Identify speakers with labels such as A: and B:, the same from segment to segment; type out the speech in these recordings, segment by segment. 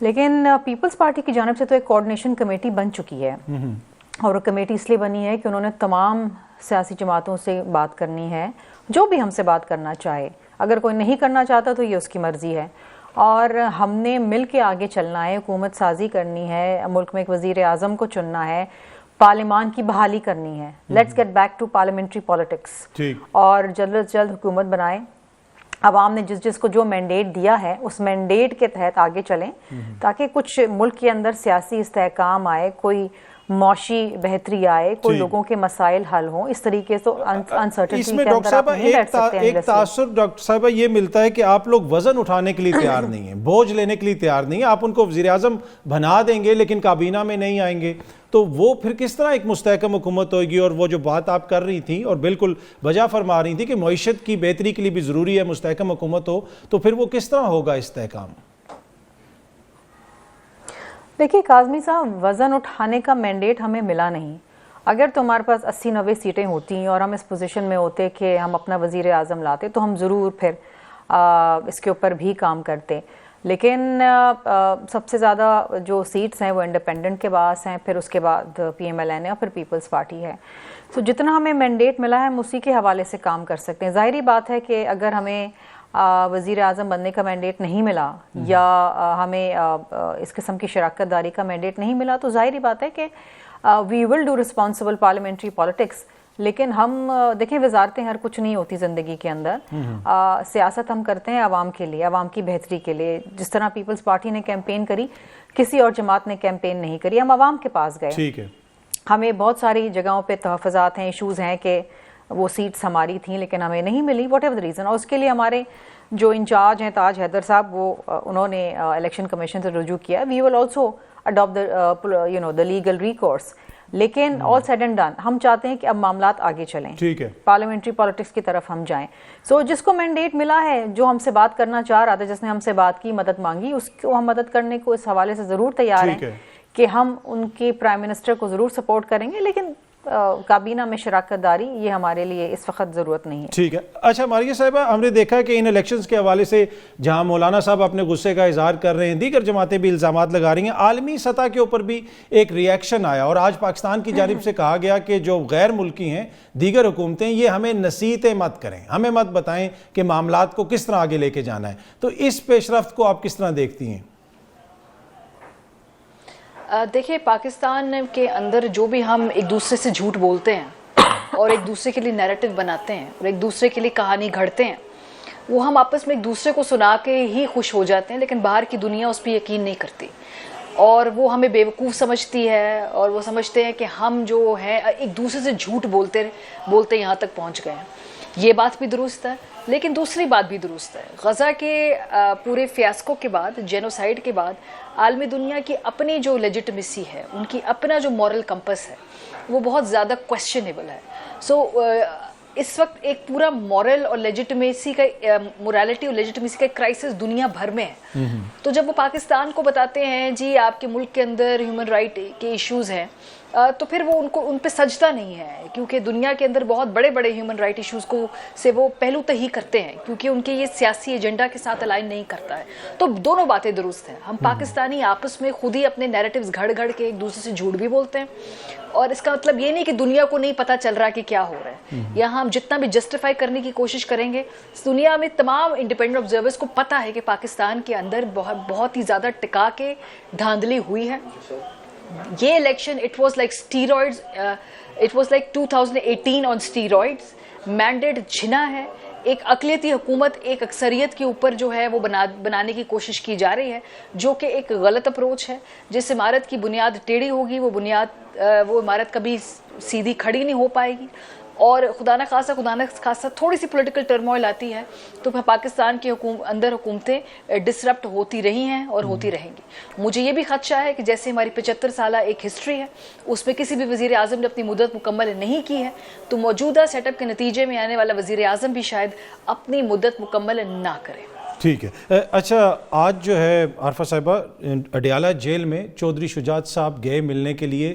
A: لیکن Peoples party کی جانب سے تو ایک کوآرڈینیشن کمیٹی بن چکی ہے، اور وہ کمیٹی اس لیے بنی ہے کہ انہوں نے تمام سیاسی جماعتوں سے بات کرنی ہے، جو بھی ہم سے بات کرنا چاہے. اگر کوئی نہیں کرنا چاہتا تو یہ اس کی مرضی ہے، اور ہم نے مل کے آگے چلنا ہے، حکومت سازی کرنی ہے، ملک میں ایک وزیر اعظم کو چننا ہے، پارلیمان کی بحالی کرنی ہے. Let's get back to parliamentary politics, اور جلد از جلد حکومت بنائیں. عوام نے جس کو جو مینڈیٹ دیا ہے اس مینڈیٹ کے تحت آگے چلیں، تاکہ کچھ ملک کے اندر سیاسی استحکام آئے، کوئی معاشی بہتری آئے، کوئی لوگوں کے مسائل حل ہوں. اس طریقے سے انسرٹنٹی کے اندر آپ نہیں بیٹھ سکتے ہیں.
B: ایک تاثر ڈاکٹر صاحبہ یہ ملتا ہے کہ آپ لوگ وزن اٹھانے کے لیے تیار نہیں ہیں، بوجھ لینے کے لیے تیار نہیں ہیں. آپ ان کو وزیر اعظم بنا دیں گے لیکن کابینہ میں نہیں آئیں گے، تو وہ پھر کس طرح ایک مستحکم حکومت ہوئے گی؟ اور وہ جو بات آپ کر رہی تھیں اور بالکل وجہ فرما رہی تھیں کہ معیشت کی بہتری کے لیے بھی ضروری ہے مستحکم حکومت ہو، تو پھر وہ کس طرح ہوگا استحکام؟
A: دیکھیے کاظمی صاحب، وزن اٹھانے کا مینڈیٹ ہمیں ملا نہیں. اگر تمہارے پاس 80-90 سیٹیں ہوتی اور ہم اس پوزیشن میں ہوتے کہ ہم اپنا وزیر اعظم لاتے تو ہم ضرور پھر اس کے اوپر بھی کام کرتے. لیکن سب سے زیادہ جو سیٹس ہیں وہ انڈیپینڈنٹ کے پاس ہیں، پھر اس کے بعد PMLN ہے، اور پھر پیپلز پارٹی ہے. تو جتنا ہمیں مینڈیٹ ملا ہے ہم اسی کے حوالے سے کام کر سکتے ہیں. ظاہری بات ہے کہ اگر ہمیں وزیر اعظم بننے کا مینڈیٹ نہیں ملا، یا ہمیں اس قسم کی شراکت داری کا مینڈیٹ نہیں ملا، تو ظاہری بات ہے کہ we will do responsible parliamentary politics. لیکن ہم دیکھیں، وزارتیں ہر کچھ نہیں ہوتی زندگی کے اندر. سیاست ہم کرتے ہیں عوام کے لیے، عوام کی بہتری کے لیے. جس طرح پیپلز پارٹی نے کیمپین کری، کسی اور جماعت نے کیمپین نہیں کری، ہم عوام کے پاس گئے.
B: ٹھیک ہے،
A: ہمیں بہت ساری جگہوں پہ تحفظات ہیں، ایشوز ہیں کہ وہ سیٹس ہماری تھیں لیکن ہمیں نہیں ملی، واٹ ایور دی ریزن. اور اس کے لیے ہمارے جو انچارج ہیں تاج حیدر صاحب، وہ انہوں نے الیکشن کمیشن سے رجوع کیا. We will also adopt the legal recourse. لیکن آل سیڈ اینڈ ڈن ہم چاہتے ہیں کہ اب معاملات آگے چلیں،
B: ٹھیک ہے،
A: پارلیمنٹری پالیٹکس کی طرف ہم جائیں. سو جس کو مینڈیٹ ملا ہے، جو ہم سے بات کرنا چاہ رہا تھا، جس نے ہم سے بات کی، مدد مانگی، اس کو ہم مدد کرنے کو اس حوالے سے ضرور تیار ہیں کہ ہم ان کے پرائم منسٹر کو ضرور سپورٹ کریں گے. لیکن کابینہ میں شراکت داری یہ ہمارے لیے اس وقت ضرورت نہیں ہے.
B: ٹھیک ہے. اچھا ماریہ صاحبہ، ہم نے دیکھا کہ ان الیکشنز کے حوالے سے جہاں مولانا صاحب اپنے غصے کا اظہار کر رہے ہیں، دیگر جماعتیں بھی الزامات لگا رہی ہیں، عالمی سطح کے اوپر بھی ایک ری ایکشن آیا، اور آج پاکستان کی جانب سے کہا گیا کہ جو غیر ملکی ہیں، دیگر حکومتیں، یہ ہمیں نصیحتیں مت کریں، ہمیں مت بتائیں کہ معاملات کو کس طرح آگے لے کے جانا ہے. تو اس پیش رفت کو آپ کس طرح دیکھتی ہیں؟
C: دیکھیے، پاکستان کے اندر جو بھی ہم ایک دوسرے سے جھوٹ بولتے ہیں اور ایک دوسرے کے لیے نیریٹو بناتے ہیں اور ایک دوسرے کے لیے کہانی گھڑتے ہیں، وہ ہم آپس میں ایک دوسرے کو سنا کے ہی خوش ہو جاتے ہیں، لیکن باہر کی دنیا اس پہ یقین نہیں کرتی، اور وہ ہمیں بیوقوف سمجھتی ہے، اور وہ سمجھتے ہیں کہ ہم جو ہیں ایک دوسرے سے جھوٹ بولتے یہاں تک پہنچ گئے ہیں. یہ بات بھی درست ہے، لیکن دوسری بات بھی درست ہے. غزہ کے پورے فیاسکو کے بعد، جینوسائیڈ کے بعد، عالمی دنیا کی اپنی جو لیجٹمیسی ہے، ان کی اپنا جو مورل کمپس ہے، وہ بہت زیادہ کویسچنیبل ہے. سو اس وقت ایک پورا مورل اور لیجٹمیسی کا، مورالٹی اور لیجٹمیسی کا کرائسس دنیا بھر میں ہے. تو جب وہ پاکستان کو بتاتے ہیں جی آپ کے ملک کے اندر ہیومن رائٹ کے ایشوز ہیں، تو پھر وہ ان پہ سجدہ نہیں ہے، کیونکہ دنیا کے اندر بہت بڑے بڑے ہیومن رائٹ ایشوز سے وہ پہلو تہی کرتے ہیں، کیونکہ ان کے یہ سیاسی ایجنڈا کے ساتھ الائن نہیں کرتا ہے. تو دونوں باتیں درست ہیں. ہم پاکستانی آپس میں خود ہی اپنے نیریٹیوز گھڑ کے ایک دوسرے سے جھوٹ بھی بولتے ہیں، اور اس کا مطلب یہ نہیں کہ دنیا کو نہیں پتہ چل رہا کہ کیا ہو رہا ہے. یہاں ہم جتنا بھی جسٹیفائی کرنے کی کوشش کریں گے، دنیا میں تمام انڈیپینڈنٹ آبزرورز کو پتہ ہے کہ پاکستان کے اندر بہت ہی زیادہ ٹکا کے دھاندلی ہوئی ہے. یہ election it was like steroids, it was like 2018 on steroids. Mandate چھنا ہے، ایک اقلیتی حکومت ایک اکثریت کے اوپر جو ہے وہ بنانے کی کوشش کی جا رہی ہے، جو کہ ایک غلط اپروچ ہے. جس عمارت کی بنیاد ٹیڑھی ہوگی، وہ عمارت کبھی سیدھی کھڑی نہیں ہو پائے گی. اور خدا نہ خاصہ تھوڑی سی پولیٹیکل ٹرموائل آتی ہے تو پاکستان کے اندر حکومتیں ڈسرپٹ ہوتی رہی ہیں اور ہوتی رہیں گی. مجھے یہ بھی خدشہ ہے کہ جیسے ہماری 75 سالہ ایک ہسٹری ہے، اس میں کسی بھی وزیر اعظم نے اپنی مدت مکمل نہیں کی ہے، تو موجودہ سیٹ اپ کے نتیجے میں آنے والا وزیر اعظم بھی شاید اپنی مدت مکمل نہ کرے.
B: ٹھیک ہے. اچھا، آج جو ہے عارفہ صاحبہ، اڈیالہ جیل میں چودھری شجاعت صاحب گئے ملنے کے لیے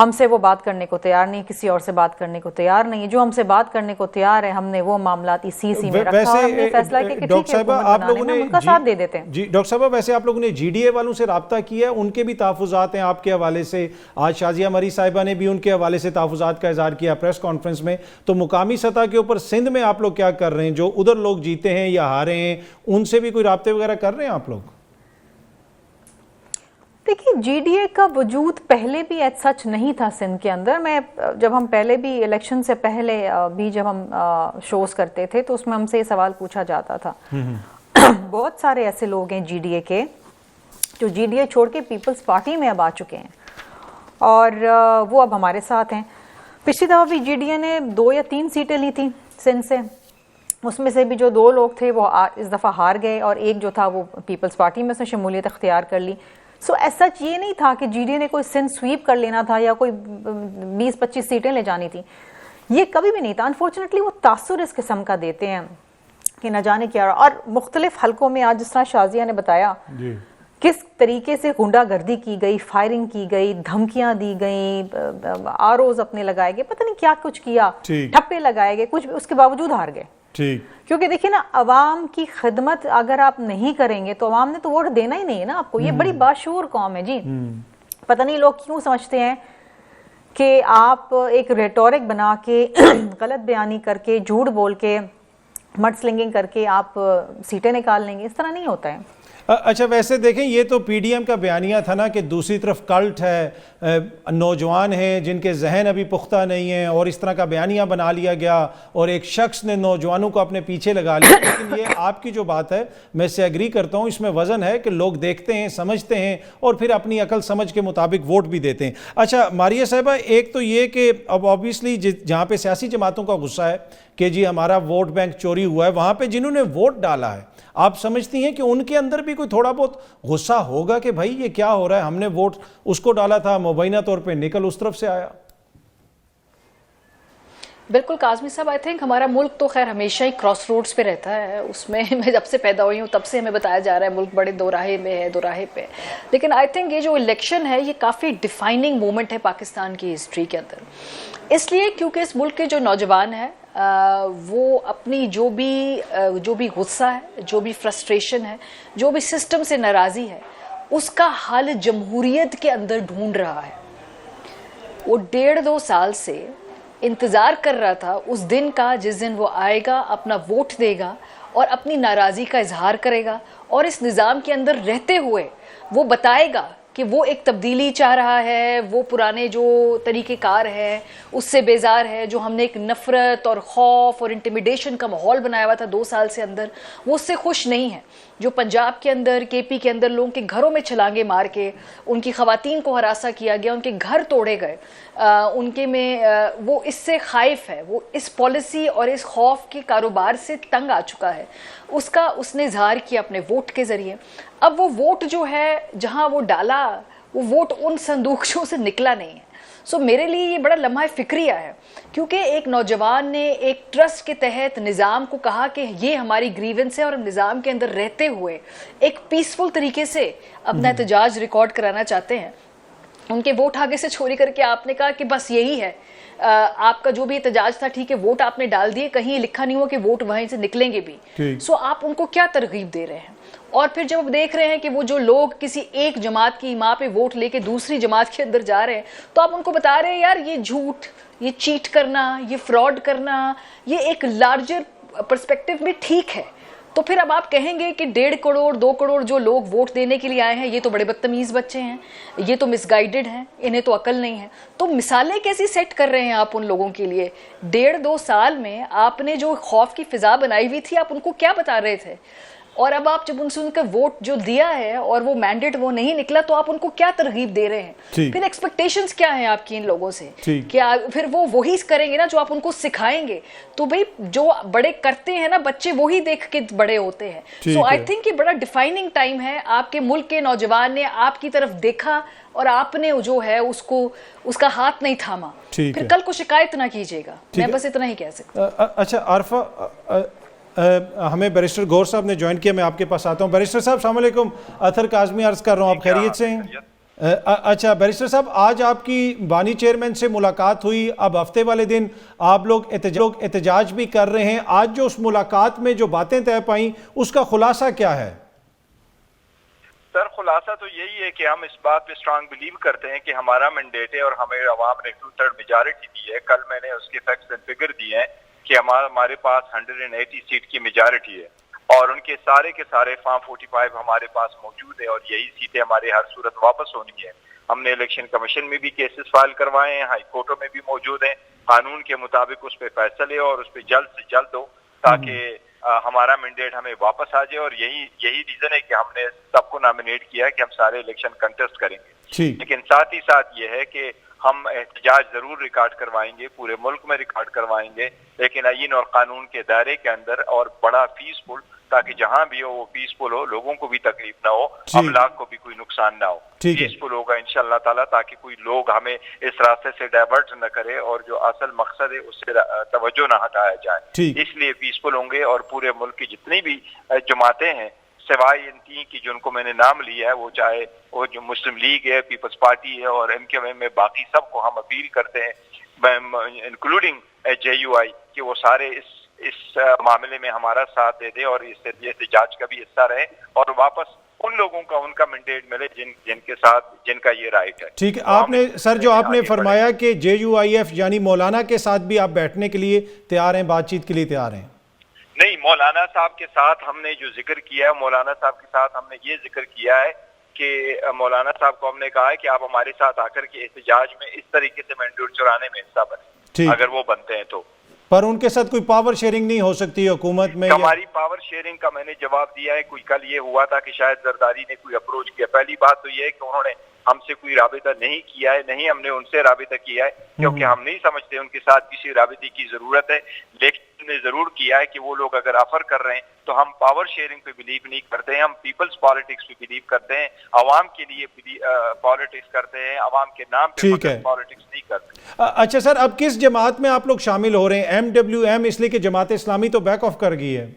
A: ہم سے وہ بات کرنے کو تیار نہیں, کسی اور سے بات کرنے کو تیار نہیں. جو ہم سے بات کرنے کو تیار ہے ہم نے وہ معاملات سی میں رکھا اور ہم نے فیصلہ کیا کہ ٹھیک ہے
B: آپ لوگوں نے
A: ان کا ساتھ دے دیتے ہیں.
B: جی ڈاکٹر صاحبہ, ویسے آپ لوگوں نے جی ڈی اے والوں سے رابطہ کیا ہے, ان کے بھی تحفظات ہیں آپ کے حوالے سے, آج شازیہ مری صاحبہ نے بھی ان کے حوالے سے تحفظات کا اظہار کیا پریس کانفرنس میں, تو مقامی سطح کے اوپر سندھ میں آپ لوگ کیا کر رہے ہیں؟ جو ادھر لوگ جیتے ہیں یا ہارے ہیں ان سے بھی کوئی رابطے وغیرہ کر رہے ہیں آپ لوگ؟
A: دیکھیے جی ڈی اے کا وجود پہلے بھی ایٹ سچ نہیں تھا سندھ کے اندر. میں جب ہم پہلے بھی الیکشن سے پہلے بھی جب ہم شوز کرتے تھے تو اس میں ہم سے یہ سوال پوچھا جاتا تھا. بہت سارے ایسے لوگ ہیں جی ڈی اے کے جو جی ڈی اے چھوڑ کے پیپلز پارٹی میں اب آ چکے ہیں اور وہ اب ہمارے ساتھ ہیں. پچھلی دفعہ بھی جی ڈی اے نے 2 یا 3 سیٹیں لی تھیں سندھ سے, اس میں سے بھی جو 2 لوگ تھے وہ اس دفعہ ہار گئے اور ایک جو تھا وہ پیپلز پارٹی میں سے شمولیت اختیار کر لی. سو ایز سچ یہ نہیں تھا کہ جی ڈی اے نے کوئی سندھ سویپ کر لینا تھا یا کوئی 20-25 سیٹیں لے جانی تھی, یہ کبھی بھی نہیں تھا. انفارچونیٹلی وہ تاثر اس قسم کا دیتے ہیں کہ نہ جانے کیا. اور مختلف حلقوں میں آج جس طرح شازیہ نے بتایا کس طریقے سے غنڈہ گردی کی گئی, فائرنگ کی گئی, دھمکیاں دی گئیں, آروز اپنے لگائے گئے, پتہ نہیں کیا کچھ کیا, ٹھپے لگائے گئے, کچھ اس کے باوجود ہار گئے. کیونکہ دیکھیں نا, عوام کی خدمت اگر آپ نہیں کریں گے تو عوام نے تو ووٹ دینا ہی نہیں ہے نا آپ کو. یہ بڑی باشعور قوم ہے جی. پتہ نہیں لوگ کیوں سمجھتے ہیں کہ آپ ایک ریٹورک بنا کے غلط بیانی کر کے جھوٹ بول کے مڈ سلنگنگ کر کے آپ سیٹیں نکال لیں گے. اس طرح نہیں ہوتا ہے.
B: اچھا ویسے دیکھیں یہ تو پی ڈی ایم کا بیانیہ تھا نا کہ دوسری طرف کلٹ ہے, نوجوان ہیں جن کے ذہن ابھی پختہ نہیں ہیں, اور اس طرح کا بیانیہ بنا لیا گیا اور ایک شخص نے نوجوانوں کو اپنے پیچھے لگا لیا. لیکن یہ آپ کی جو بات ہے میں اس سے ایگری کرتا ہوں, اس میں وزن ہے کہ لوگ دیکھتے ہیں, سمجھتے ہیں اور پھر اپنی عقل سمجھ کے مطابق ووٹ بھی دیتے ہیں. اچھا ماریہ صاحبہ, ایک تو یہ کہ اب آبویسلی جہاں پہ سیاسی جماعتوں کا غصہ ہے کہ جی ہمارا ووٹ بینک چوری ہوا ہے, وہاں پہ جنہوں نے ووٹ ڈالا ہے آپ سمجھتی ہیں کہ ان کے اندر بھی کوئی تھوڑا بہت غصہ ہوگا کہ بھائی یہ کیا ہو رہا ہے, ہم نے ووٹ اس کو ڈالا تھا, مبینہ طور پہ نکل اس طرف سے آیا؟
C: بالکل کاظمی صاحب, آئی تھنک ہمارا ملک تو خیر ہمیشہ ہی کراس روڈز پہ رہتا ہے. اس میں جب سے پیدا ہوئی ہوں تب سے ہمیں بتایا جا رہا ہے ملک بڑے دوراہے میں ہے, دوراہے پہ. لیکن آئی تھنک یہ جو الیکشن ہے یہ کافی ڈیفائننگ مومنٹ ہے پاکستان کی ہسٹری کے اندر, اس لیے کیونکہ اس ملک کے جو نوجوان ہیں وہ اپنی جو بھی غصہ ہے, جو بھی فرسٹریشن ہے, جو بھی سسٹم سے ناراضی ہے, اس کا حل جمہوریت کے اندر ڈھونڈ رہا ہے. وہ 1.5-2 سال سے انتظار کر رہا تھا اس دن کا جس دن وہ آئے گا, اپنا ووٹ دے گا اور اپنی ناراضی کا اظہار کرے گا, اور اس نظام کے اندر رہتے ہوئے وہ بتائے گا کہ وہ ایک تبدیلی چاہ رہا ہے, وہ پرانے جو طریقہ کار ہے اس سے بیزار ہے, جو ہم نے ایک نفرت اور خوف اور انٹیمیڈیشن کا ماحول بنایا ہوا تھا 2 سال سے اندر, وہ اس سے خوش نہیں ہے. جو پنجاب کے اندر, کے پی کے اندر لوگوں کے گھروں میں چھلانگے مار کے ان کی خواتین کو ہراساں کیا گیا, ان کے گھر توڑے گئے, ان کے میں وہ اس سے خائف ہے, وہ اس پالیسی اور اس خوف کے کاروبار سے تنگ آ چکا ہے. اس نے اظہار کیا اپنے ووٹ کے ذریعے. اب وہ ووٹ جو ہے جہاں وہ ڈالا وہ ووٹ ان صندوقوں سے نکلا نہیں ہے. سو میرے لیے یہ بڑا لمحہ فکریہ ہے, کیونکہ ایک نوجوان نے ایک ٹرسٹ کے تحت نظام کو کہا کہ یہ ہماری گریونس ہے اور ہم نظام کے اندر رہتے ہوئے ایک پیسفل طریقے سے اپنا احتجاج ریکارڈ کرانا چاہتے ہیں. ان کے ووٹ آگے سے چوری کر کے آپ نے کہا کہ بس یہی ہے آپ کا جو بھی احتجاج تھا, ٹھیک ہے ووٹ آپ نے ڈال دیے, کہیں لکھا نہیں ہوا کہ ووٹ وہیں سے نکلیں گے بھی. سو آپ ان کو کیا ترغیب دے رہے ہیں؟ اور پھر جب آپ دیکھ رہے ہیں کہ وہ جو لوگ کسی ایک جماعت کی ماں پہ ووٹ لے کے دوسری جماعت کے اندر جا رہے ہیں, تو آپ ان کو بتا رہے ہیں یار یہ جھوٹ, یہ چیٹ کرنا, یہ فراڈ کرنا, یہ ایک لارجر پرسپیکٹو میں ٹھیک ہے. تو پھر اب آپ کہیں گے کہ 1.5 کروڑ 2 کروڑ جو لوگ ووٹ دینے کے لیے آئے ہیں یہ تو بڑے بدتمیز بچے ہیں, یہ تو مس گائیڈڈ ہیں, انہیں تو عقل نہیں ہے. تو مثالیں کیسی سیٹ کر رہے ہیں آپ ان لوگوں کے لیے؟ 1.5-2 سال میں آپ نے جو خوف کی فضا بنائی ہوئی تھی آپ ان کو کیا بتا رہے تھے؟ اور اب آپ جب ان سے ان کا ووٹ جو دیا ہے اور وہ مینڈیٹ وہ نہیں نکلا تو آپ ان کو کیا ترغیب دے رہے ہیں؟ پھر ایکسپیکٹیشنز کیا ہیں آپ کی ان لوگوں سے؟ کیا پھر وہ وہی کریں گے نا جو آپ ان کو سکھائیں گے؟ تو بھئی جو بڑے کرتے ہیں نا بچے وہی دیکھ کے بڑے ہوتے ہیں. سو آئی تھنک یہ بڑا ڈیفائننگ ٹائم ہے. آپ کے ملک کے نوجوان نے آپ کی طرف دیکھا اور آپ نے جو ہے اس کا ہاتھ نہیں تھاما. پھر کل کو شکایت نہ کیجیے گا, میں بس اتنا ہی کہہ سکتا ہوں.
B: اچھا عارفہ, ہمیں بیرسٹر گور صاحب نے جوائن کیا, میں آپ کے پاس آتا ہوں. بیرسٹر صاحب السلام علیکم. اطہر کاظمی عرض کر رہا ہوں, آپ خیریت سے ہیں؟ اچھا بیرسٹر صاحب، آج آپ کی بانی چیئرمین سے ملاقات ہوئی، اب ہفتے والے دن آپ لوگ احتجاج بھی کر رہے ہیں، آج جو اس ملاقات میں جو باتیں طے پائیں اس کا خلاصہ کیا ہے؟
D: سر خلاصہ تو یہی ہے کہ ہم اس بات پہ اسٹرانگ بلیو کرتے ہیں کہ ہمارا مینڈیٹ ہے اور ہمیں عوام نے 2/3 میجارٹی دی ہے. کل میں نے اس کے فیکٹس اینڈ فگر دیے ہیں کہ ہمارے پاس 180 سیٹ کی میجارٹی ہے اور ان کے سارے فارم 45 ہمارے پاس موجود ہے اور یہی سیٹیں ہمارے ہر صورت واپس ہونی ہے. ہم نے الیکشن کمیشن میں بھی کیسز فائل کروائے ہیں، ہائی کورٹوں میں بھی موجود ہیں. قانون کے مطابق اس پہ فیصلے اور اس پہ جلد سے جلد ہو تاکہ ہمارا مینڈیٹ ہمیں واپس آ جائے. اور یہی ریزن ہے کہ ہم نے سب کو نامینیٹ کیا ہے کہ ہم سارے الیکشن کنٹیسٹ کریں گے. لیکن ساتھ ہی ساتھ یہ ہے کہ ہم احتجاج ضرور ریکارڈ کروائیں گے، پورے ملک میں ریکارڈ کروائیں گے، لیکن آئین اور قانون کے دائرے کے اندر اور بڑا پیسفل، تاکہ جہاں بھی ہو وہ پیسفل ہو، لوگوں کو بھی تکلیف نہ ہو، املاک کو بھی کوئی نقصان نہ ہو. پیسفل ہوگا انشاءاللہ تعالیٰ، تاکہ کوئی لوگ ہمیں اس راستے سے ڈائیورٹ نہ کرے اور جو اصل مقصد ہے اس سے توجہ نہ ہٹایا جائے. اس لیے پیسفل ہوں گے اور پورے ملک کی جتنی بھی جماعتیں ہیں سوائے ان تین کی جن کو میں نے نام لیا ہے، وہ چاہے وہ جو مسلم لیگ ہے، پیپلز پارٹی ہے اور MQM میں، باقی سب کو ہم اپیل کرتے ہیں انکلوڈنگ JUI کہ وہ سارے اس معاملے میں ہمارا ساتھ دے دے اور اس احتجاج کا بھی حصہ رہے اور واپس ان لوگوں کا ان کا مینڈیٹ ملے جن کا یہ رائٹ ہے.
B: ٹھیک ہے. آپ نے سر جو آپ نے فرمایا کہ JUIF یعنی مولانا کے ساتھ بھی آپ بیٹھنے کے لیے تیار ہیں، بات چیت کے لیے تیار ہیں؟
D: نہیں، مولانا صاحب کے ساتھ ہم نے جو ذکر کیا ہے، مولانا صاحب کے ساتھ ہم نے یہ ذکر کیا ہے کہ مولانا صاحب کو ہم نے کہا ہے کہ آپ ہمارے ساتھ آ کر کے احتجاج میں اس طریقے سے مینڈیٹ چرانے میں حصہ بنیں اگر وہ بنتے ہیں تو.
B: پر ان کے ساتھ کوئی پاور شیئرنگ نہیں ہو سکتی حکومت میں؟
D: ہماری پاور شیئرنگ کا میں نے جواب دیا ہے. کوئی کل یہ ہوا تھا کہ شاید زرداری نے کوئی اپروچ کیا. پہلی بات تو یہ ہے کہ انہوں نے ہم سے کوئی رابطہ نہیں کیا ہے، نہیں ہم نے ان سے رابطہ کیا ہے کیونکہ ہم نہیں سمجھتے ان کے ساتھ کسی رابطے کی ضرورت ہے. لیکن نے ضرور کیا ہے کہ وہ لوگ اگر آفر کر رہے ہیں تو ہم پاور شیئرنگ پہ بلیو نہیں کرتے ہیں، ہم پیپلز پالیٹکس پہ بلیو کرتے ہیں، عوام کے لیے پالیٹکس کرتے ہیں، عوام کے نام پہ پالیٹکس نہیں کرتے.
B: اچھا سر، اب کس جماعت میں آپ لوگ شامل ہو رہے ہیں؟ MWM اس لیے کہ جماعت اسلامی تو بیک آف کر گئی ہے.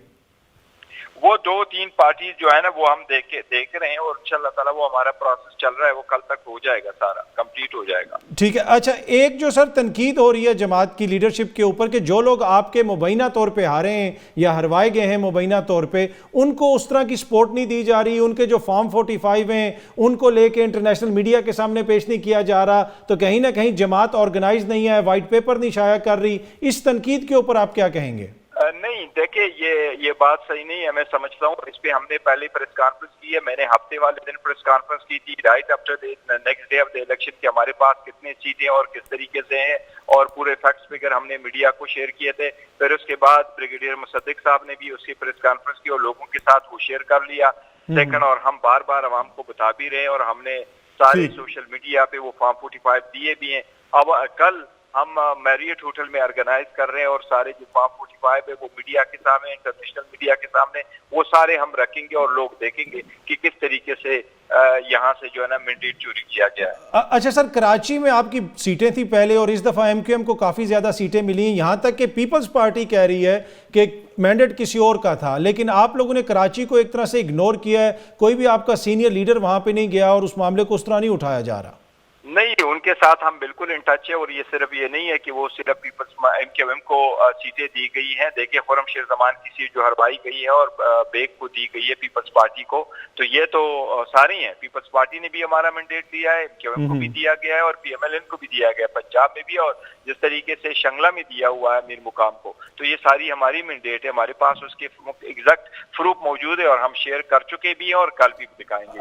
D: وہ 2-3 پارٹیز جو ہے نا وہ ہم دیکھ رہے ہیں اور انشاءاللہ تعالیٰ وہ ہمارا پروسیس چل رہا ہے، وہ کل تک ہو جائے گا، سارا کمپلیٹ ہو جائے گا.
B: ٹھیک ہے. اچھا، ایک جو سر تنقید ہو رہی ہے جماعت کی لیڈرشپ کے اوپر کہ جو لوگ آپ کے مبینہ طور پہ ہارے ہیں یا ہروائے گئے ہیں مبینہ طور پہ، ان کو اس طرح کی سپورٹ نہیں دی جا رہی، ان کے جو فارم 45 ہیں ان کو لے کے انٹرنیشنل میڈیا کے سامنے پیش نہیں کیا جا رہا، تو کہیں نہ کہیں جماعت آرگنائز نہیں ہے، وائٹ پیپر نہیں شائع کر رہی. اس تنقید کے اوپر آپ کیا کہیں گے؟
D: نہیں دیکھیں، یہ بات صحیح نہیں ہے، میں سمجھتا ہوں. اس پہ ہم نے پہلے پریس کانفرنس کی ہے، میں نے ہفتے والے دن پریس کانفرنس کی تھی right after next day of the election کہ ہمارے پاس کتنے سیٹیں اور کس طریقے سے ہیں اور پورے فیکٹس فگر ہم نے میڈیا کو شیئر کیے تھے. پھر اس کے بعد بریگیڈیئر مصدق صاحب نے بھی اس کی پریس کانفرنس کی اور لوگوں کے ساتھ وہ شیئر کر لیا. لیکن اور ہم بار بار عوام کو بتا بھی رہے اور ہم نے سارے سوشل میڈیا پہ وہ فارم 45 دیے بھی ہیں. اب کل ہم میریٹ ہوٹل میں آرگنائز کر رہے ہیں اور سارے جو فارم 45 ہے وہ میڈیا کے سامنے، انٹرنیشنل میڈیا کے سامنے وہ سارے ہم رکھیں گے اور لوگ دیکھیں گے کہ کس طریقے سے یہاں سے جو ہے نا مینڈیٹ چوری کیا گیا ہے.
B: اچھا سر، کراچی میں آپ کی سیٹیں تھی پہلے اور اس دفعہ MQM کو کافی زیادہ سیٹیں ملی ہیں، یہاں تک کہ پیپلز پارٹی کہہ رہی ہے کہ مینڈیٹ کسی اور کا تھا، لیکن آپ لوگوں نے کراچی کو ایک طرح سے اگنور کیا ہے. کوئی بھی آپ کا سینئر لیڈر وہاں پہ نہیں گیا اور اس معاملے کو اس طرح نہیں اٹھایا جا رہا؟
D: نہیں، ان کے ساتھ ہم بالکل ان ٹچ ہے اور یہ صرف یہ نہیں ہے کہ وہ صرف پیپلز MQM کو سیٹیں دی گئی ہیں. دیکھیں، خرم شیر زمان کی سیٹ جو ہروائی گئی ہے اور بیگ کو دی گئی ہے پیپلز پارٹی کو، تو یہ تو ساری ہیں. پیپلز پارٹی نے بھی ہمارا مینڈیٹ دیا ہے، MQM کو بھی دیا گیا ہے اور PMLN کو بھی دیا گیا ہے پنجاب میں بھی، اور جس طریقے سے شنگلہ میں دیا ہوا ہے میر مقام کو. تو یہ ساری ہماری مینڈیٹ ہے، ہمارے پاس اس کے ایگزیکٹ پروف موجود ہے اور ہم شیئر کر چکے بھی ہیں اور کل بھی دکھائیں گے.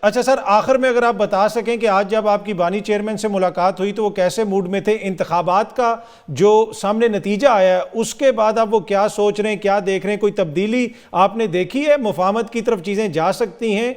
B: اچھا سر، آخر میں اگر آپ بتا سکیں کہ آج جب آپ کی بانی چیئرمین سے ملاقات ہوئی تو وہ کیسے موڈ میں تھے؟ انتخابات کا جو سامنے نتیجہ آیا ہے اس کے بعد آپ وہ کیا سوچ رہے ہیں، کیا دیکھ رہے ہیں؟ کوئی تبدیلی آپ نے دیکھی ہے؟ مفاہمت کی طرف چیزیں جا سکتی ہیں؟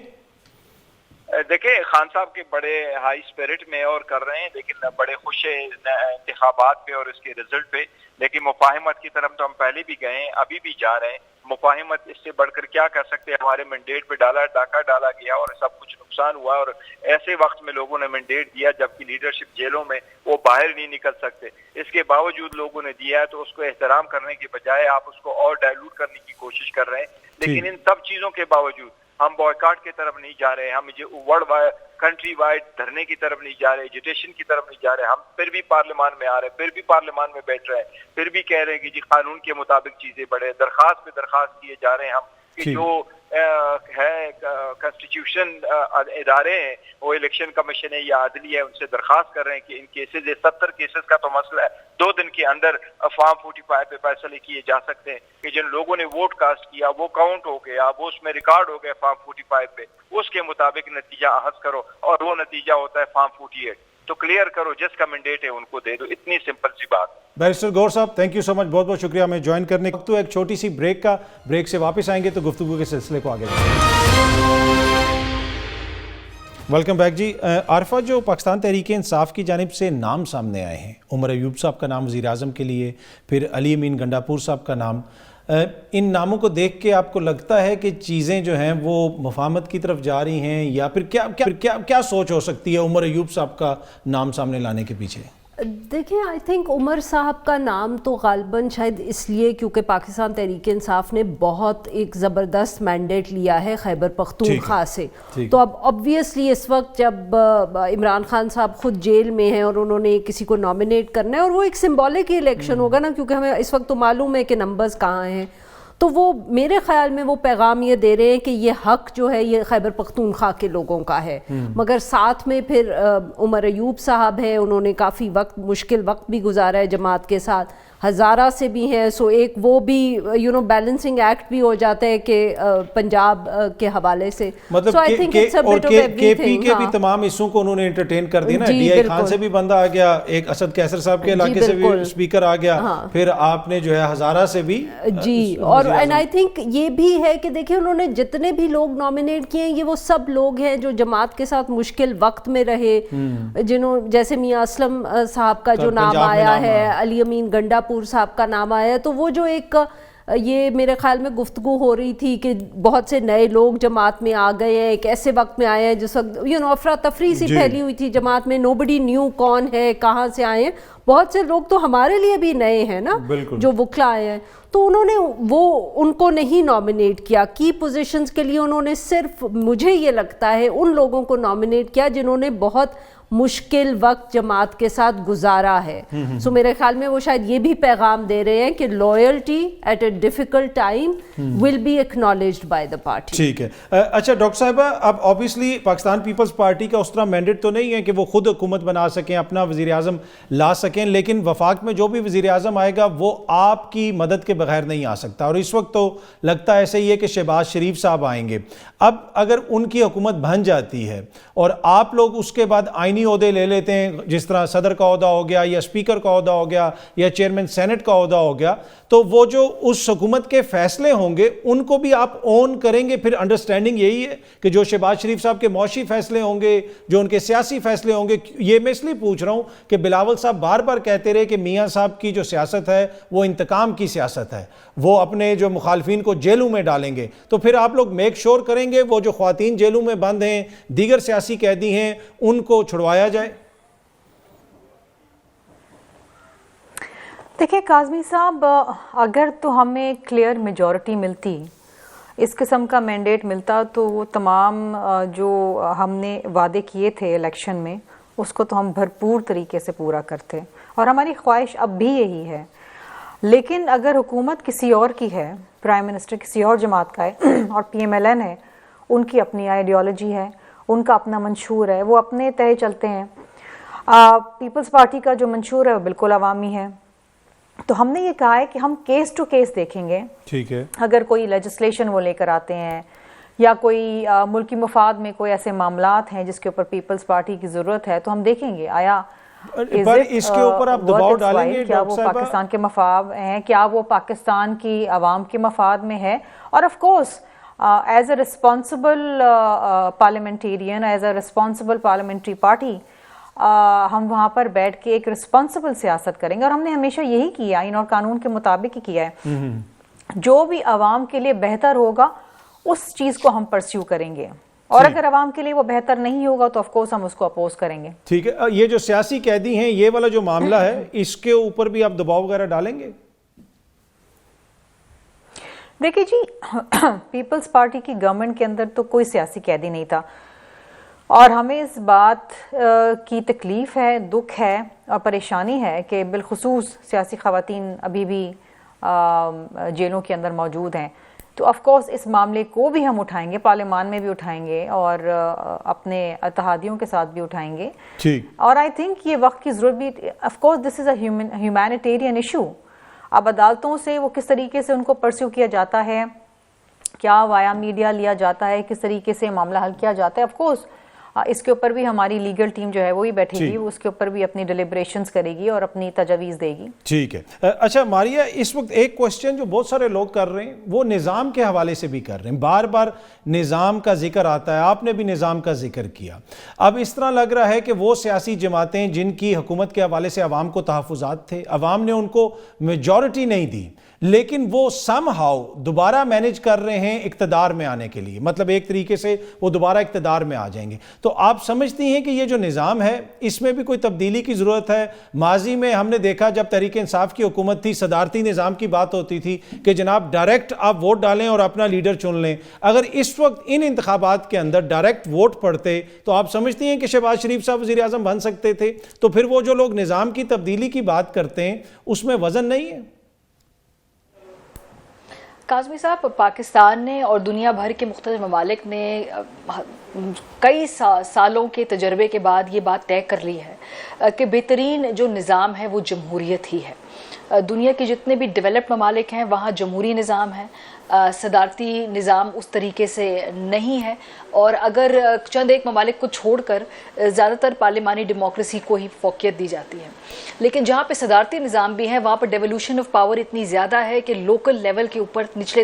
D: دیکھیں، خان صاحب کے بڑے ہائی اسپرٹ میں اور کر رہے ہیں، لیکن بڑے خوش ہیں انتخابات پہ اور اس کے رزلٹ پہ. لیکن مفاہمت کی طرف تو ہم پہلے بھی گئے ہیں، ابھی بھی جا رہے ہیں. مفاہمت اس سے بڑھ کر کیا کر سکتے ہیں؟ ہمارے مینڈیٹ پہ ڈاکہ ڈالا گیا اور سب کچھ نقصان ہوا اور ایسے وقت میں لوگوں نے مینڈیٹ دیا جبکہ لیڈرشپ جیلوں میں وہ باہر نہیں نکل سکتے. اس کے باوجود لوگوں نے دیا ہے تو اس کو احترام کرنے کے بجائے آپ اس کو اور ڈائلوٹ کرنے کی کوشش کر رہے ہیں. لیکن ان سب چیزوں کے باوجود ہم بوائکاٹ کی طرف نہیں جا رہے, ہم ورلڈ وائڈ کنٹری وائڈ دھرنے کی طرف نہیں جا رہے, ایجوٹیشن کی طرف نہیں جا رہے, ہم پھر بھی پارلیمان میں آ رہے ہیں, پھر بھی پارلیمان میں بیٹھ رہے ہیں, پھر بھی کہہ رہے ہیں کہ جی قانون کے مطابق چیزیں بڑھے, درخواست پہ درخواست کیے جا رہے ہیں ہم کہ جو ہے کنسٹیٹیوشن ادارے ہیں, وہ الیکشن کمیشن ہے یا عدلیہ ہے, ان سے درخواست کر رہے ہیں کہ ان کیسز 70 کیسز کا تو مسئلہ ہے, 2 دن کے اندر فارم 45 پہ فیصلے کیے جا سکتے ہیں کہ جن لوگوں نے ووٹ کاسٹ کیا وہ کاؤنٹ ہو گیا, وہ اس میں ریکارڈ ہو گیا فارم 45 پہ, اس کے مطابق نتیجہ اخذ کرو, اور وہ نتیجہ ہوتا ہے فارم 48, تو کلیئر کرو, جس کا مینڈیٹ ہے ان کو دے دو, اتنی سمپل سی بات.
B: بیرسٹر گور صاحب تھینک یو سو مچ, بہت بہت شکریہ ہمیں جوائن کرنے کا. تو ایک چھوٹی سی بریک کا, بریک سے واپس آئیں گے تو گفتگو کے سلسلے کو آگے بڑھائیں گے. ویلکم بیک جی. عارفہ, جو پاکستان تحریک انصاف کی جانب سے نام سامنے آئے ہیں, عمر ایوب صاحب کا نام وزیر اعظم کے لیے, پھر علی امین گنڈاپور صاحب کا نام, ان ناموں کو دیکھ کے آپ کو لگتا ہے کہ چیزیں جو ہیں وہ مفاہمت کی طرف جا رہی ہیں, یا پھر کیا سوچ ہو سکتی ہے عمر ایوب صاحب کا نام سامنے لانے کے پیچھے؟
E: دیکھیں, آئی تھنک عمر صاحب کا نام تو غالباً شاید اس لیے کیونکہ پاکستان تحریک انصاف نے بہت ایک زبردست مینڈیٹ لیا ہے خیبر پختونخوا سے, تو اب آبویسلی اس وقت جب عمران خان صاحب خود جیل میں ہیں اور انہوں نے کسی کو نامنیٹ کرنا ہے, اور وہ ایک سمبولک الیکشن ہوگا نا, کیونکہ ہمیں اس وقت تو معلوم ہے کہ نمبرز کہاں ہیں, تو وہ میرے خیال میں وہ پیغام یہ دے رہے ہیں کہ یہ حق جو ہے یہ خیبر پختونخوا کے لوگوں کا ہے. مگر ساتھ میں پھر عمر ایوب صاحب ہیں, انہوں نے کافی مشکل وقت بھی گزارا ہے جماعت کے ساتھ, ہزارہ سے بھی ہیں, سو ایک وہ بھی بیلنسنگ ایکٹ بھی ہو جاتا ہے کہ پنجاب کے حوالے سے,
B: مطلب کے پی کے بھی تمام حصوں کو انہوں نے انٹرٹین کر دیا نا, ڈی آئی خان سے بھی بندہ آ گیا, ایک اسد کیسر صاحب کے علاقے سے بھی اسپیکر آ گیا, پھر آپ نے جو ہے ہزارہ سے بھی
E: جی, اور اینڈ آئی تھنک یہ بھی ہے کہ دیکھیں انہوں نے جتنے بھی لوگ نامنیٹ کیے ہیں یہ وہ سب لوگ ہیں جو جماعت کے ساتھ مشکل وقت میں رہے, جنہوں جیسے میاں اسلم صاحب کا جو نام آیا ہے, علی امین گنڈاپور صاحب کا نام آیا ہے, تو وہ جو ایک یہ میرے خیال میں گفتگو ہو رہی تھی کہ بہت سے نئے لوگ جماعت میں آ گئے ہیں, ایک ایسے وقت میں آئے ہیں جس وقت افراتفری سی پھیلی ہوئی تھی جماعت میں, نوبڈی نیو کون ہے, کہاں سے آئے ہیں, بہت سے لوگ تو ہمارے لیے بھی نئے ہیں نا جو وکلا آئے ہیں, تو انہوں نے ان کو نہیں نامنیٹ کیا کی پوزیشنز کے لیے, انہوں نے صرف مجھے یہ لگتا ہے ان لوگوں کو نامنیٹ کیا جنہوں نے بہت مشکل وقت جماعت کے ساتھ گزارا ہے. سو میرے خیال میں وہ شاید یہ بھی پیغام دے رہے ہیں کہ loyalty at a difficult time will be acknowledged by the party.
B: ٹھیک ہے. اچھا ڈاکٹر صاحبہ, اب آبویسلی پاکستان پیپلز پارٹی کا اس طرح مینڈیٹ تو نہیں ہے کہ وہ خود حکومت بنا سکیں, اپنا وزیر اعظم لا سکیں, لیکن وفاق میں جو بھی وزیر اعظم آئے گا وہ آپ کی مدد کے بغیر نہیں آ سکتا, اور اس وقت تو لگتا ایسے ہی ہے کہ شہباز شریف صاحب آئیں گے. اب اگر ان کی حکومت بن جاتی ہے اور آپ لوگ اس کے بعد آئینی عہدے لے لیتے ہیں, جس طرح صدر کا عہدہ ہو گیا یا اسپیکر کا عہدہ ہو گیا یا چیئرمین سینٹ کا عہدہ ہو گیا, تو وہ جو اس حکومت کے فیصلے ہوں گے ان کو بھی آپ اون کریں گے. پھر انڈرسٹینڈنگ یہی ہے کہ جو شہباز شریف صاحب کے معاشی فیصلے ہوں گے, جو ان کے سیاسی فیصلے ہوں گے, یہ میں اس لیے پوچھ رہا ہوں کہ بلاول صاحب بار بار کہتے رہے کہ میاں صاحب کی جو سیاست ہے وہ انتقام کی سیاست ہے, وہ اپنے جو مخالفین کو جیلوں میں ڈالیں گے, تو پھر آپ لوگ میک شور کریں گے وہ جو خواتین جیلوں میں بند ہیں, دیگر سیاسی قیدی ہیں, ان کو چھڑوایا جائے؟
A: دیکھیں کاظمی صاحب, اگر تو ہمیں کلیئر میجورٹی ملتی, اس قسم کا مینڈیٹ ملتا, تو وہ تمام جو ہم نے وعدے کیے تھے الیکشن میں اس کو تو ہم بھرپور طریقے سے پورا کرتے, اور ہماری خواہش اب بھی یہی ہے. لیکن اگر حکومت کسی اور کی ہے, پرائم منسٹر کسی اور جماعت کا ہے اور پی ایم ایل این ہے, ان کی اپنی آئیڈیالوجی ہے, ان کا اپنا منشور ہے, وہ اپنے تہے چلتے ہیں. پیپلز پارٹی کا جو منشور ہے وہ بالکل عوامی ہے, تو ہم نے یہ کہا ہے کہ ہم کیس ٹو کیس دیکھیں گے.
B: ٹھیک ہے.
A: اگر کوئی لیجسلیشن وہ لے کر آتے ہیں یا کوئی ملکی مفاد میں کوئی ایسے معاملات ہیں جس کے اوپر پیپلز پارٹی کی ضرورت ہے, تو ہم دیکھیں گے آیا
B: اس کے اوپر آپ دباؤ ڈالیں گے,
A: کیا وہ پاکستان کے مفاد ہیں, کیا وہ پاکستان کی عوام کے مفاد میں ہے. اور of course as a responsible parliamentarian, as a responsible parliamentary party, ہم وہاں پر بیٹھ کے ایک رسپانسبل سیاست کریں گے, اور ہم نے ہمیشہ یہی کیا, آئین اور قانون کے مطابق ہی کیا ہے. جو بھی عوام کے لیے بہتر ہوگا اس چیز کو ہم پرسیو کریں گے, اور اگر عوام کے لیے وہ بہتر نہیں ہوگا تو آف کورس ہم اس کو اپوز کریں گے.
B: ٹھیک ہے. یہ جو سیاسی قیدی ہیں, یہ والا جو معاملہ ہے, اس کے اوپر بھی آپ دباؤ وغیرہ ڈالیں گے؟
A: دیکھیے جی پیپلز پارٹی کی گورنمنٹ کے اندر تو کوئی سیاسی قیدی نہیں تھا، اور ہمیں اس بات کی تکلیف ہے، دکھ ہے اور پریشانی ہے کہ بالخصوص سیاسی خواتین ابھی بھی جیلوں کے اندر موجود ہیں. تو آف کورس اس معاملے کو بھی ہم اٹھائیں گے، پارلیمان میں بھی اٹھائیں گے اور اپنے اتحادیوں کے ساتھ بھی اٹھائیں گے. اور آئی تھنک یہ وقت کی ضرورت بھی، of course this is a humanitarian issue. اب عدالتوں سے وہ کس طریقے سے ان کو پرسیو کیا جاتا ہے، کیا وایا میڈیا لیا جاتا ہے، کس طریقے سے معاملہ حل کیا جاتا ہے، آف کورس اس کے اوپر بھی ہماری لیگل ٹیم جو ہے وہی بیٹھے گی، وہ اس کے اوپر بھی اپنی ڈیلیبریشنز کرے گی اور اپنی تجاویز دے گی.
B: ٹھیک ہے. اچھا ماریہ، اس وقت ایک کوشچن جو بہت سارے لوگ کر رہے ہیں وہ نظام کے حوالے سے بھی کر رہے ہیں، بار بار نظام کا ذکر آتا ہے، آپ نے بھی نظام کا ذکر کیا. اب اس طرح لگ رہا ہے کہ وہ سیاسی جماعتیں جن کی حکومت کے حوالے سے عوام کو تحفظات تھے، عوام نے ان کو میجورٹی نہیں دی، لیکن وہ سم ہاؤ دوبارہ مینج کر رہے ہیں اقتدار میں آنے کے لیے، مطلب ایک طریقے سے وہ دوبارہ اقتدار میں آ جائیں گے. تو آپ سمجھتی ہیں کہ یہ جو نظام ہے اس میں بھی کوئی تبدیلی کی ضرورت ہے؟ ماضی میں ہم نے دیکھا جب تحریک انصاف کی حکومت تھی، صدارتی نظام کی بات ہوتی تھی کہ جناب ڈائریکٹ آپ ووٹ ڈالیں اور اپنا لیڈر چن لیں. اگر اس وقت ان انتخابات کے اندر ڈائریکٹ ووٹ پڑتے تو آپ سمجھتی ہیں کہ شہباز شریف صاحب وزیر اعظم بن سکتے تھے؟ تو پھر وہ جو لوگ نظام کی تبدیلی کی بات کرتے ہیں اس میں وزن نہیں ہے؟
C: کاظمی صاحب، پاکستان نے اور دنیا بھر کے مختلف ممالک نے کئی سالوں کے تجربے کے بعد یہ بات طے کر لی ہے کہ بہترین جو نظام ہے وہ جمہوریت ہی ہے. دنیا کے جتنے بھی ڈیولپڈ ممالک ہیں وہاں جمہوری نظام ہے، صدارتی نظام اس طریقے سے نہیں ہے. اور اگر چند ایک ممالک کو چھوڑ کر زیادہ تر پارلیمانی ڈیموکریسی کو ہی فوقیت دی جاتی ہے. لیکن جہاں پہ صدارتی نظام بھی ہے وہاں پر ڈیولوشن آف پاور اتنی زیادہ ہے کہ لوکل لیول کے اوپر نچلے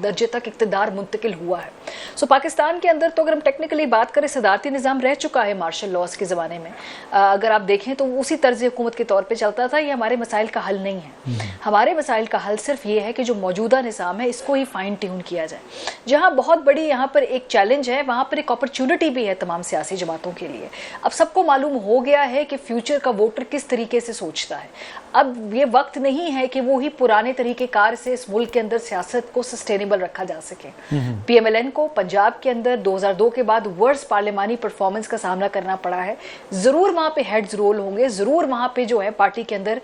C: درجے تک اقتدار منتقل ہوا ہے. سو پاکستان کے اندر تو اگر ہم ٹیکنیکلی بات کریں صدارتی نظام رہ چکا ہے مارشل لاز کے زمانے میں. اگر آپ دیکھیں تو اسی طرز حکومت کے طور پہ چلتا تھا. یہ ہمارے مسائل کا حل نہیں ہے. ہمارے مسائل کا حل صرف یہ ہے کہ جو موجودہ نظام ہے اس کو ہی فائن ٹیون کیا جائے. جہاں بہت بڑی یہاں پر ایک چیلنج ہے وہاں پر ایک اپرچونٹی بھی ہے تمام سیاسی جماعتوں کے لیے. اب سب کو معلوم ہو گیا ہے کہ فیوچر کا ووٹر کس طریقے سے سوچتا ہے. اب یہ وقت نہیں ہے کہ وہی پرانے طریقہ کار سے اس ملک کے اندر سیاست کو سسٹینیبل رکھا جا سکے. پی ایم ایل این کو پنجاب کے اندر 2002 کے بعد ورس پارلیمانی پرفارمنس کا سامنا کرنا پڑا ہے. ضرور وہاں پہ ہیڈز رول ہوں گے، ضرور وہاں پہ جو ہے پارٹی کے اندر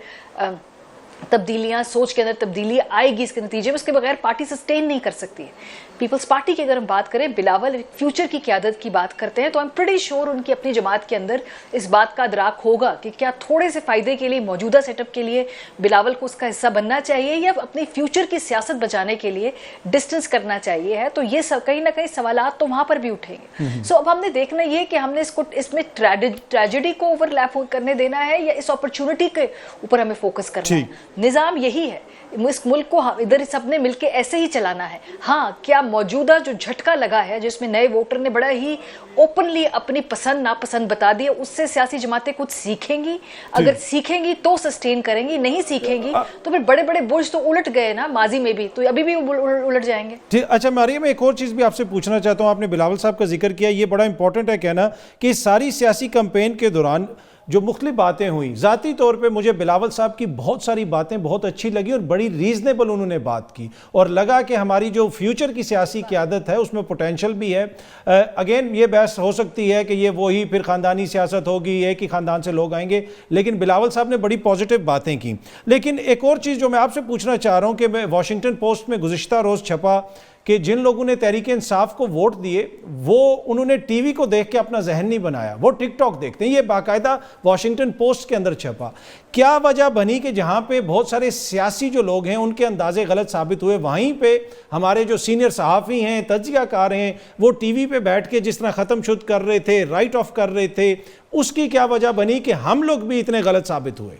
C: تبدیلیاں، سوچ کے اندر تبدیلی آئے گی. اس کے نتیجے میں اس کے بغیر پارٹی سسٹین نہیں کر سکتی ہے. پیپلز پارٹی کی اگر ہم بات کریں، بلاول فیوچر کی قیادت کی بات کرتے ہیں تو I'm pretty sure ان کی اپنی جماعت کے اندر اس بات کا ادراک ہوگا کہ کیا تھوڑے سے فائدے کے لیے موجودہ سیٹ اپ کے لیے بلاول کو اس کا حصہ بننا چاہیے یا اپنی فیوچر کی سیاست بچانے کے لیے ڈسٹنس کرنا چاہیے ہے. تو یہ کہیں نہ کہیں سوالات تو وہاں پر بھی اٹھیں گے. سو اب ہم نے دیکھنا یہ کہ ہم نے اس میں ٹریجڈی کو اوور لیپ کرنے دینا ہے یا اس اپرچونٹی کے اوپر ہمیں فوکس کرنا ہے. نظام یہی ہے، اس ملک کو ادھر سب نے مل کے ایسے ہی چلانا ہے. ہاں، کیا موجودہ جو جھٹکا لگا ہے جس میں نئے ووٹر نے بڑا ہی اوپنلی اپنی پسند ناپسند بتا دی، اس سے سیاسی جماعتیں کچھ سیکھیں گی؟ اگر سیکھیں گی تو سسٹین کریں گی، نہیں سیکھیں گی تو پھر بڑے بڑے برج تو الٹ گئے نا ماضی میں بھی، تو ابھی بھی الٹ جائیں گے.
B: اچھا ماریا، میں ایک اور چیز بھی آپ سے پوچھنا چاہتا ہوں. آپ نے بلاول صاحب کا ذکر کیا، یہ بڑا امپورٹنٹ ہے کہنا کہ ساری سیاسی کمپین کے دوران جو مختلف باتیں ہوئیں، ذاتی طور پہ مجھے بلاول صاحب کی بہت ساری باتیں بہت اچھی لگی اور بڑی ریزنیبل انہوں نے بات کی اور لگا کہ ہماری جو فیوچر کی سیاسی قیادت ہے اس میں پوٹینشل بھی ہے. اگین یہ بحث ہو سکتی ہے کہ یہ وہی پھر خاندانی سیاست ہوگی، ایک ہی خاندان سے لوگ آئیں گے، لیکن بلاول صاحب نے بڑی پازیٹیو باتیں کی. لیکن ایک اور چیز جو میں آپ سے پوچھنا چاہ رہا ہوں کہ واشنگٹن پوسٹ میں گزشتہ روز چھپا کہ جن لوگوں نے تحریک انصاف کو ووٹ دیے وہ انہوں نے ٹی وی کو دیکھ کے اپنا ذہن نہیں بنایا، وہ ٹک ٹاک دیکھتے ہیں. یہ باقاعدہ واشنگٹن پوسٹ کے اندر چھپا. کیا وجہ بنی کہ جہاں پہ بہت سارے سیاسی جو لوگ ہیں ان کے اندازے غلط ثابت ہوئے، وہیں پہ ہمارے جو سینئر صحافی ہیں، تجزیہ کار ہیں، وہ ٹی وی پہ بیٹھ کے جس طرح ختم شد کر رہے تھے، رائٹ آف کر رہے تھے، اس کی کیا وجہ بنی کہ ہم لوگ بھی اتنے غلط ثابت ہوئے؟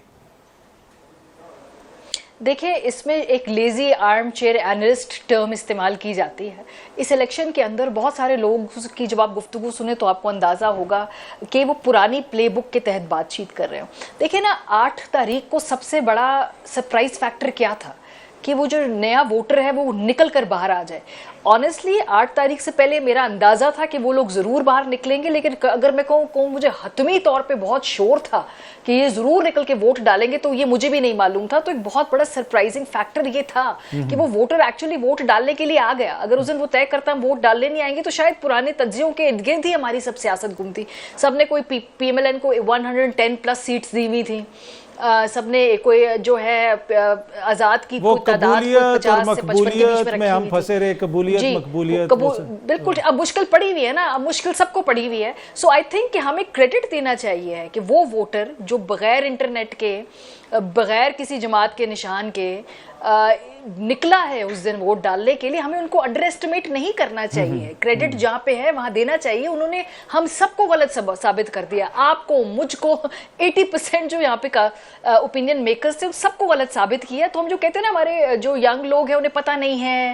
C: دیکھیں، اس میں ایک lazy arm chair analyst term استعمال کی جاتی ہے. اس الیکشن کے اندر بہت سارے لوگ کی جب آپ گفتگو سنیں تو آپ کو اندازہ ہوگا کہ وہ پرانی پلے بک کے تحت بات چیت کر رہے ہوں. دیکھیں نا، 8 تاریخ کو سب سے بڑا سرپرائز فیکٹر کیا تھا کہ وہ جو نیا ووٹر ہے وہ نکل کر باہر آ جائے. آنیسٹلی 8 تاریخ سے پہلے میرا اندازہ تھا کہ وہ لوگ ضرور باہر نکلیں گے, لیکن اگر میں کہوں مجھے حتمی طور پہ بہت شور تھا کہ یہ ضرور نکل کے ووٹ ڈالیں گے, تو یہ مجھے بھی نہیں معلوم تھا. تو ایک بہت بڑا سرپرائزنگ فیکٹر یہ تھا کہ وہ ووٹر ایکچولی ووٹ ڈالنے کے لیے آ گیا. اگر اس دن وہ طے کرتا ہم ووٹ ڈالنے نہیں آئیں گے تو شاید پرانے تجزیوں کے ارد گرد ہی ہماری سب سیاست گھومتی. سب نے کوئی پی ایم ایل این کو 110+ سیٹس دی ہوئی تھیں, سب نے کوئی جو ہے آزاد کی
B: وہ
C: تعداد
B: قبولیت اور مقبولیت میں ہم پھنسے رہے, قبولیت مقبولیت
C: بالکل اب مشکل پڑی ہوئی ہے نا, اب مشکل سب کو پڑی ہوئی ہے. سو آئی تھنک کہ ہمیں کریڈٹ دینا چاہیے کہ وہ ووٹر جو بغیر انٹرنیٹ کے, بغیر کسی جماعت کے نشان کے نکلا ہے اس دن ووٹ ڈالنے کے لیے, ہمیں ان کو انڈر ایسٹیمیٹ نہیں کرنا چاہیے. کریڈٹ جہاں پہ ہے وہاں دینا چاہیے. انہوں نے ہم سب کو غلط ثابت کر دیا, آپ کو, مجھ کو, 80% جو یہاں پہ اوپینین میکرز تھے ان سب کو غلط ثابت کیا. تو ہم جو کہتے ہیں نا ہمارے جو ینگ لوگ ہیں انہیں پتہ نہیں ہے,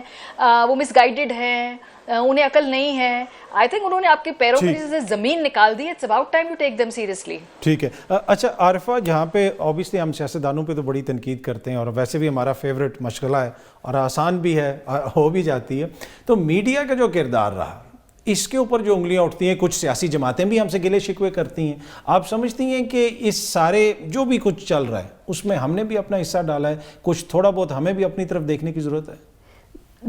C: وہ مس گائیڈڈ ہیں, انہیں عقل نہیں ہے, آئی تھنک انہوں نے آپ کے پیروں کے نیچے سے زمین نکال دی. It's about time to take them seriously.
B: ٹھیک ہے. اچھا عارفہ, جہاں پہ اوبیسلی ہم سیاستدانوں پہ تو بڑی تنقید کرتے ہیں اور ویسے بھی ہمارا فیوریٹ مشغلہ ہے اور آسان بھی ہے, ہو بھی جاتی ہے, تو میڈیا کا جو کردار رہا اس کے اوپر جو انگلیاں اٹھتی ہیں, کچھ سیاسی جماعتیں بھی ہم سے گلے شکوے کرتی ہیں. آپ سمجھتی ہیں کہ اس سارے جو بھی کچھ چل رہا ہے اس میں ہم نے بھی اپنا حصہ ڈالا ہے, کچھ تھوڑا بہت ہمیں بھی اپنی طرف دیکھنے کی ضرورت ہے؟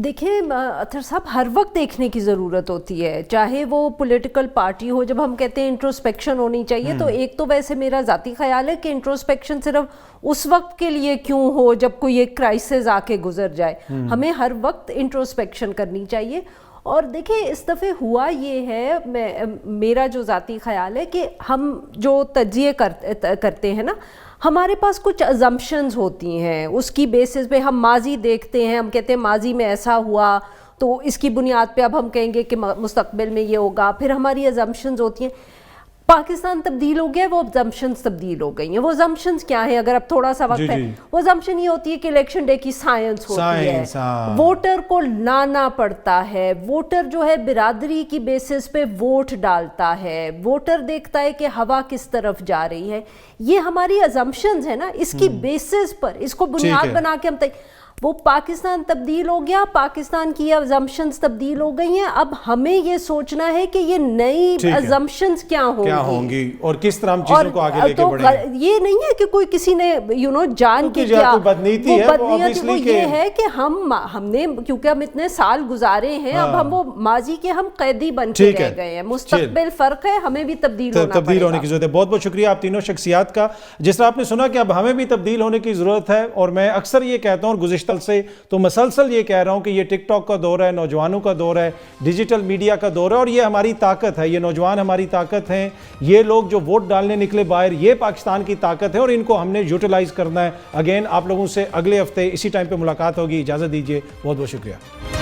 E: دیکھیں اطہر صاحب, ہر وقت دیکھنے کی ضرورت ہوتی ہے, چاہے وہ پولیٹیکل پارٹی ہو. جب ہم کہتے ہیں انٹروسپیکشن ہونی چاہیے, تو ایک تو ویسے میرا ذاتی خیال ہے کہ انٹروسپیکشن صرف اس وقت کے لیے کیوں ہو جب کوئی ایک کرائسس آ کے گزر جائے. ہمیں ہر وقت انٹروسپیکشن کرنی چاہیے. اور دیکھیں اس دفعہ ہوا یہ ہے, میرا جو ذاتی خیال ہے کہ ہم جو تجزیے کرتے ہیں نا, ہمارے پاس کچھ ازمپشنز ہوتی ہیں, اس کی بیسس پہ ہم ماضی دیکھتے ہیں, ہم کہتے ہیں ماضی میں ایسا ہوا تو اس کی بنیاد پہ اب ہم کہیں گے کہ مستقبل میں یہ ہوگا. پھر ہماری ازمپشنز ہوتی ہیں. پاکستان تبدیل ہو گیا, وہ ازمپشنز تبدیل ہو گئی ہیں. وہ ازمپشنز کیا ہیں, اگر اب تھوڑا سا وقت ہے, وہ ازمپشن یہ ہوتی ہے کہ الیکشن ڈے کی سائنس ہوتی ہے, ووٹر کو لانا پڑتا ہے, ووٹر جو ہے برادری کی بیسس پہ ووٹ ڈالتا ہے, ووٹر دیکھتا ہے کہ ہوا کس طرف جا رہی ہے. یہ ہماری ازمپشنز ہیں نا, اس کی بیسس پر, اس کو بنیاد بنا کے ہم وہ پاکستان تبدیل ہو گیا, پاکستان کی ازمپشنز تبدیل ہو گئی ہیں. اب ہمیں یہ سوچنا ہے کہ یہ نئی ازمپشنز کیا ہوں گی
B: اور کس طرح ہم چیزوں کو آگے لے کے بڑھیں گے.
E: یہ نہیں ہے کہ کوئی کسی نے جان کے کیا
B: بدنیتی ہے,
E: وہ یہ ہے کہ ہم نے, کیونکہ ہم اتنے سال گزارے ہیں, اب ہم وہ ماضی کے ہم قیدی بن کے رہ گئے ہیں. مستقبل فرق ہے, ہمیں بھی تبدیل
B: ہونے کی ضرورت ہے. بہت بہت شکریہ آپ تینوں شخصیات کا. جس طرح آپ نے سنا کہ اب ہمیں بھی تبدیل ہونے کی ضرورت ہے, اور میں اکثر یہ کہتا ہوں, اور گزشتہ سے تو مسلسل یہ کہہ رہا ہوں کہ یہ ٹک ٹاک کا دور ہے, نوجوانوں کا دور ہے, ڈیجیٹل میڈیا کا دور ہے, اور یہ ہماری طاقت ہے. یہ نوجوان ہماری طاقت ہیں, یہ لوگ جو ووٹ ڈالنے نکلے باہر, یہ پاکستان کی طاقت ہے, اور ان کو ہم نے یوٹیلائز کرنا ہے. اگین آپ لوگوں سے اگلے ہفتے اسی ٹائم پہ ملاقات ہوگی. اجازت دیجیے, بہت بہت شکریہ.